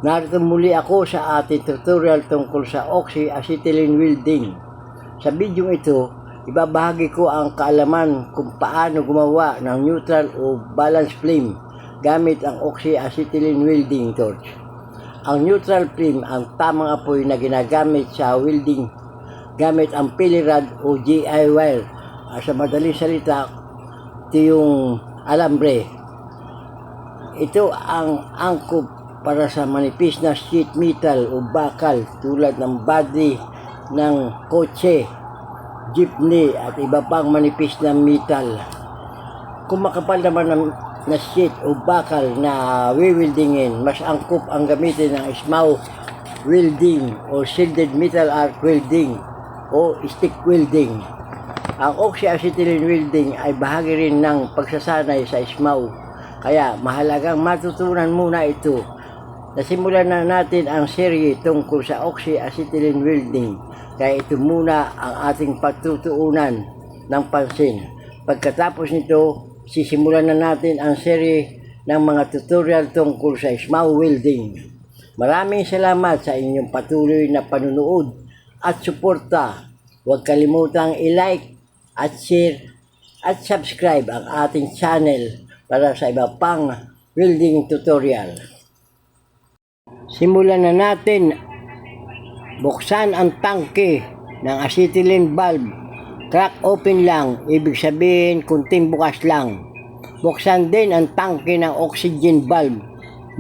Narito muli ako sa ating tutorial tungkol sa oxyacetylene welding. Sa video ito, ibabahagi ko ang kaalaman kung paano gumawa ng neutral o balance flame gamit ang oxyacetylene welding torch. Ang neutral flame ang tamang apoy na ginagamit sa welding gamit ang pilirad o GI wire. Sa madaling salita, ito yung alambre. Ito ang angkop para sa manipis na sheet metal o bakal tulad ng body ng kotse, jeepney at iba pang manipis na metal. Kung makapal naman na sheet o bakal na wiwildingin, mas angkop ang gamitin ng SMAW welding o shielded metal arc welding o stick welding. Ang oxyacetylene welding ay bahagi rin ng pagsasanay sa SMAW, kaya mahalagang matutunan muna ito. Nasimulan na natin ang serye tungkol sa oxyacetylene welding, kaya ito muna ang ating pagtutuunan ng pansin. Pagkatapos nito, sisimulan na natin ang serye ng mga tutorial tungkol sa SMAW welding. Maraming salamat sa inyong patuloy na panunood at suporta. Huwag kalimutang i-like at share at subscribe ang ating channel para sa iba pang welding tutorial. Simulan na natin. Buksan ang tangke ng acetylene valve. Crack open lang, ibig sabihin kunting bukas lang. Buksan din ang tangke ng oxygen valve,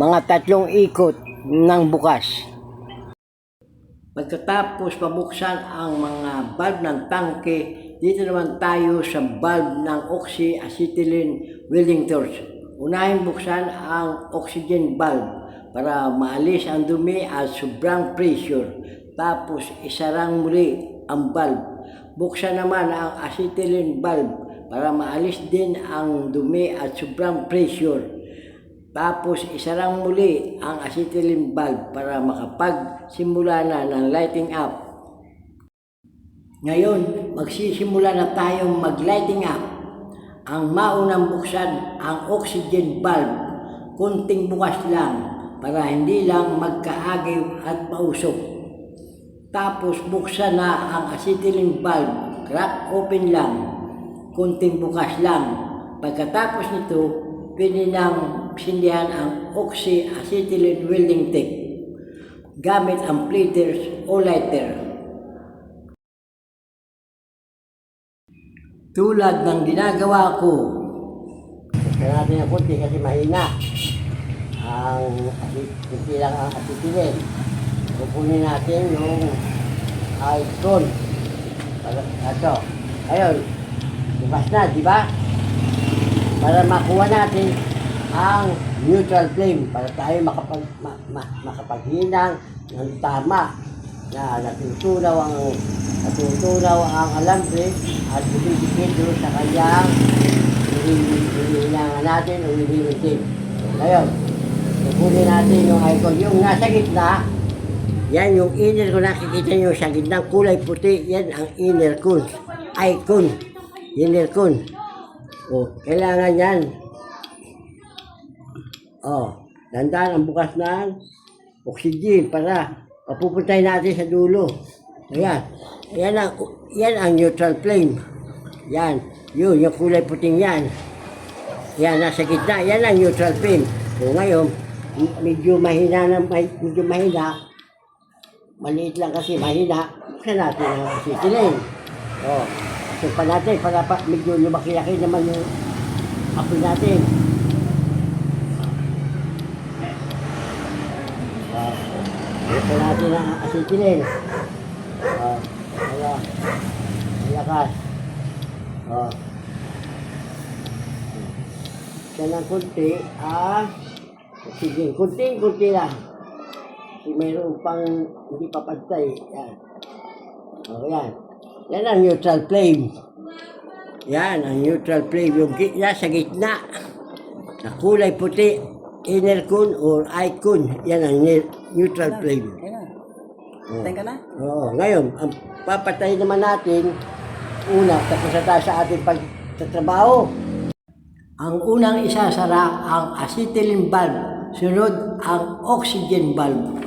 mga 3 ikot ng bukas. Pagkatapos pabuksan ang mga valve ng tangke, dito naman tayo sa valve ng oxyacetylene welding torch. Unahin buksan ang oxygen valve para maalis ang dumi at sobrang pressure. Tapos isarang muli ang valve. Buksan naman ang acetylene valve para maalis din ang dumi at sobrang pressure. Tapos isarang muli ang acetylene valve para makapagsimula na ng lighting up. Ngayon, magsisimula na tayong mag-lighting up. Ang maunang buksan ang oxygen valve. Kunting bukas lang para hindi lang magkaagay at mausok. Tapos buksan na ang acetylene valve, crack open lang, kunting bukas lang. Pagkatapos nito, pwede nang sindihan ang oxyacetylene welding tape gamit ang pliers o lighter. Tulad ng ginagawa ko. Buksan natin ang kunti kasi mahina. Kunti lang ang acetylene. Kukunin natin yung icon. Ito. Ayun. Bukas na, di ba? Para makuha natin ang neutral flame. Para tayo makapaghinang ng tama na natutunaw ang alambre at bumibigay doon sa kanyang hinihinangan natin o hinihintin. Ngayon, kukunin natin yung icon. Yung nasa gitna, yan yung inner cone. Nakikita nyo sa gitna kulay puti, yan ang inner cone. Icon. Inner cone. O, kailangan yan. O, dandan ang bukas ng oxygen para papupuntay natin sa dulo. Ayan. Yan ang neutral flame. Yan. Yung kulay puting yan. Yan, nasa gitna. Yan ang neutral flame. So ngayon, medyo mahina. Maliit lang kasi mahina. Buksan natin ang acetylene. O, so pa natin para medyo lumaki-laki naman yung apoy natin. Buksan natin ang acetylene. Malakas. Buksan ng kunti. Sige, kunti lang. Mayroon pang hindi papantay. Yan. O, yan. Yan ang neutral flame. Yan ang neutral flame. Yung sa gitna. Na kulay puti. Inner cone or icon. Yan ang neutral flame. Patay ka na? Oo. Ngayon, ang papatay naman natin, una, tapos na tayo sa ating pagtatrabaho. Ang unang isasara ang acetylene valve Sunod ang oxygen valve.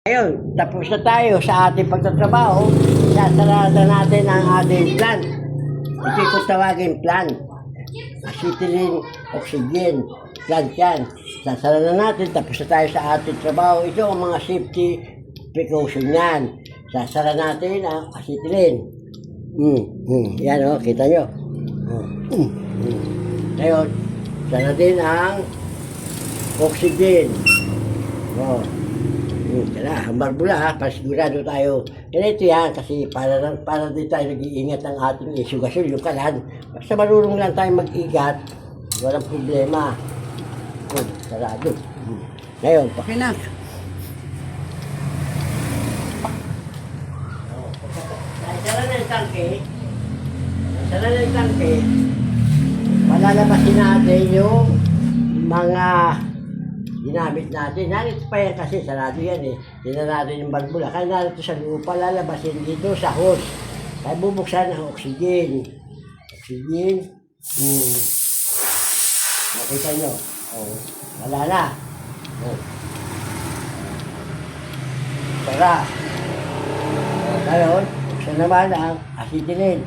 Ayun, tapos na tayo sa ating pagtatrabaho. Sasarada natin ang ating plant. Ito yung tawagin plant. Acetylene oxygen. Plant yan. Sasarada natin, tapos na tayo sa ating trabaho. Ito ang mga safety precaution yan. Sasara natin ang acetylene. Yan o, kita nyo. Ngayon, sara din ang oxygen. Kaya, ang barbula ha, para sigurado tayo. Ganito yan, kasi para din tayo nag-iingat ng ating isugasyon, yung kalan. Basta marunong lang tayo mag-igat, walang problema. Sarado. Ngayon, Okay na. sara ng tangke, malalabasin natin yung mga ginamit natin. Narito pa yan kasi, sarado yan eh. Sinarado yung barbula. Kaya narito sa lupa, lalabasin dito sa hose. Kaya bubuksan ang oxygen. Makita nyo. Wala na. Tara. Ngayon, buksan naman ang acetylene.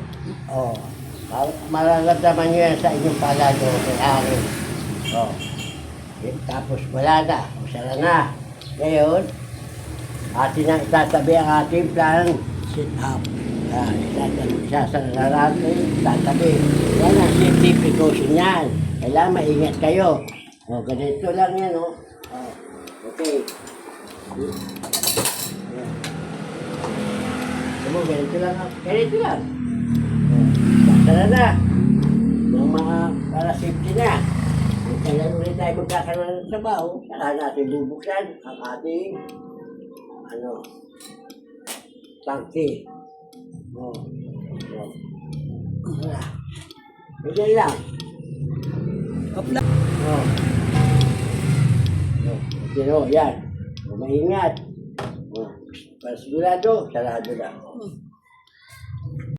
Mararamdaman nyo yan sa inyong palado. Kailangan. Tapos wala na, usara na. Ngayon, atin na itatabi ang ating plan sit up. Isasara natin, itatabi. Yan ang safety precaution yan. Kailangan maingat kayo. Ganito lang yan, okay. Ganito lang. Ganito lang. Isasara na. Yung mga para safety na. Kailan ulit tayo magkakaroon ng trabaho, saka natin bubuksan ang ating tangke. Ganyan lang. Opla. Yan. Maingat. Para sigurado, sarado lang.